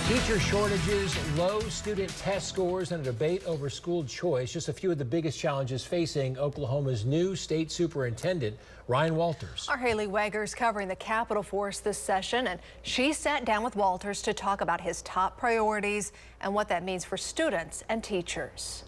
Teacher shortages, low student test scores, and a debate over school choice. Just a few of the biggest challenges facing Oklahoma's new state superintendent, Ryan Walters. Our Haley Weger is covering the Capitol for us this session, and she sat down with Walters to talk about his top priorities and what that means for students and teachers.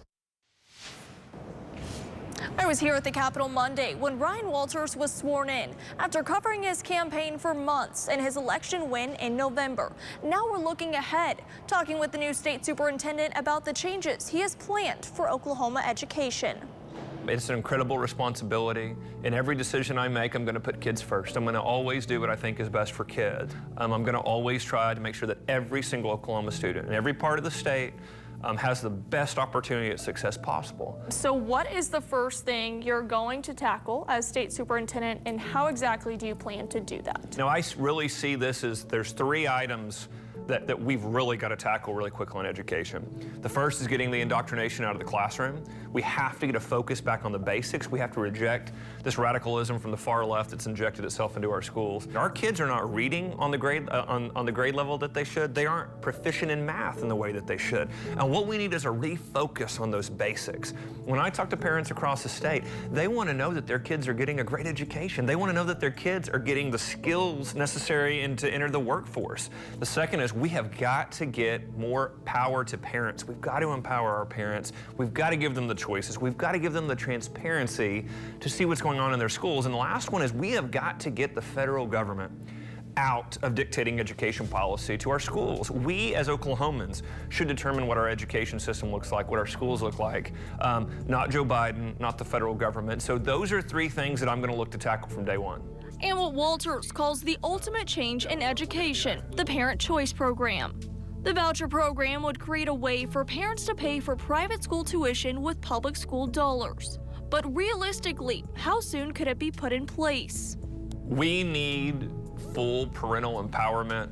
I was here at the Capitol Monday when Ryan Walters was sworn in after covering his campaign for months and his election win in November. Now we're looking ahead, talking with the new state superintendent about the changes he has planned for Oklahoma education. It's an incredible responsibility. In every decision I make, I'm going to put kids first. I'm going to always do what I think is best for kids. I'm going to always try to make sure that every single Oklahoma student in every part of the state has the best opportunity at success possible. So what is the first thing you're going to tackle as state superintendent, and how exactly do you plan to do that? Now, I really see this as there's three items that we've really got to tackle really quickly in education. The first is getting the indoctrination out of the classroom. We have to get a focus back on the basics. We have to reject this radicalism from the far left that's injected itself into our schools. Our kids are not reading on the grade on the grade level that they should. They aren't proficient in math in the way that they should. And what we need is a refocus on those basics. When I talk to parents across the state, they want to know that their kids are getting a great education. They want to know that their kids are getting the skills necessary to enter the workforce. The second is we have got to get more power to parents. We've got to empower our parents. We've got to give them the choices. We've got to give them the transparency to see what's going on in their schools. And the last one is we have got to get the federal government out of dictating education policy to our schools. We as Oklahomans should determine what our education system looks like, what our schools look like, not Joe Biden, not the federal government. So those are three things that I'm going to look to tackle from day one. And what Walters calls the ultimate change in education, the Parent Choice Program. The voucher program would create a way for parents to pay for private school tuition with public school dollars. But realistically, how soon could it be put in place? We need full parental empowerment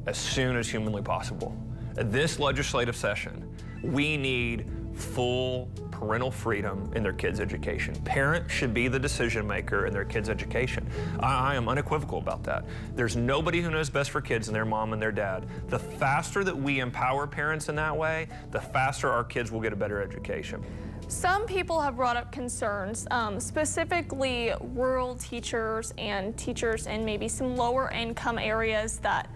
as soon as humanly possible. At this legislative session, we need full parental freedom in their kids' education. Parents should be the decision maker in their kids' education. I am unequivocal about that. There's nobody who knows best for kids than their mom and their dad. The faster that we empower parents in that way, the faster our kids will get a better education. Some people have brought up concerns, specifically rural teachers and teachers in maybe some lower income areas that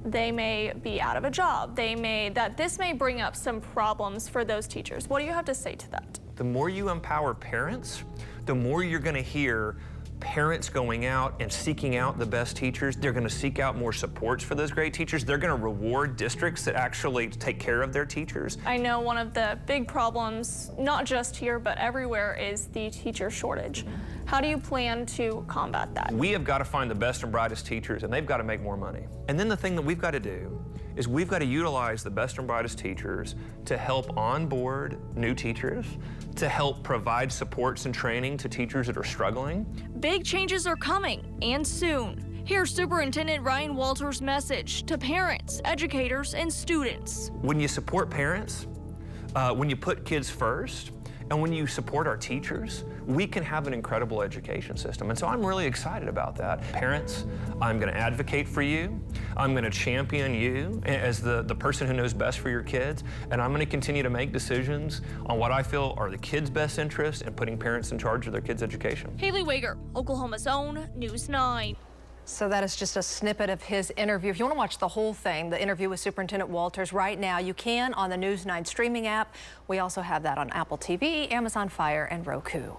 they may be out of a job. That this may bring up some problems for those teachers. What do you have to say to that? The more you empower parents, the more you're going to hear parents going out and seeking out the best teachers. They're going to seek out more supports for those great teachers. They're going to reward districts that actually take care of their teachers. I know one of the big problems, not just here, but everywhere, is the teacher shortage. How do you plan to combat that? We have got to find the best and brightest teachers, and they've got to make more money. And then the thing that we've got to do is we've got to utilize the best and brightest teachers to help onboard new teachers, to help provide supports and training to teachers that are struggling. Big changes are coming, and soon. Here's Superintendent Ryan Walters' message to parents, educators, and students. When you support parents, when you put kids first, and when you support our teachers, we can have an incredible education system. And so I'm really excited about that. Parents, I'm going to advocate for you. I'm going to champion you as the person who knows best for your kids. And I'm going to continue to make decisions on what I feel are the kids' best interests and putting parents in charge of their kids' education. Haley Weger, Oklahoma's own News 9. So that is just a snippet of his interview. If you want to watch the whole thing, the interview with Superintendent Walters right now, you can on the News 9 streaming app. We also have that on Apple TV, Amazon Fire, and Roku.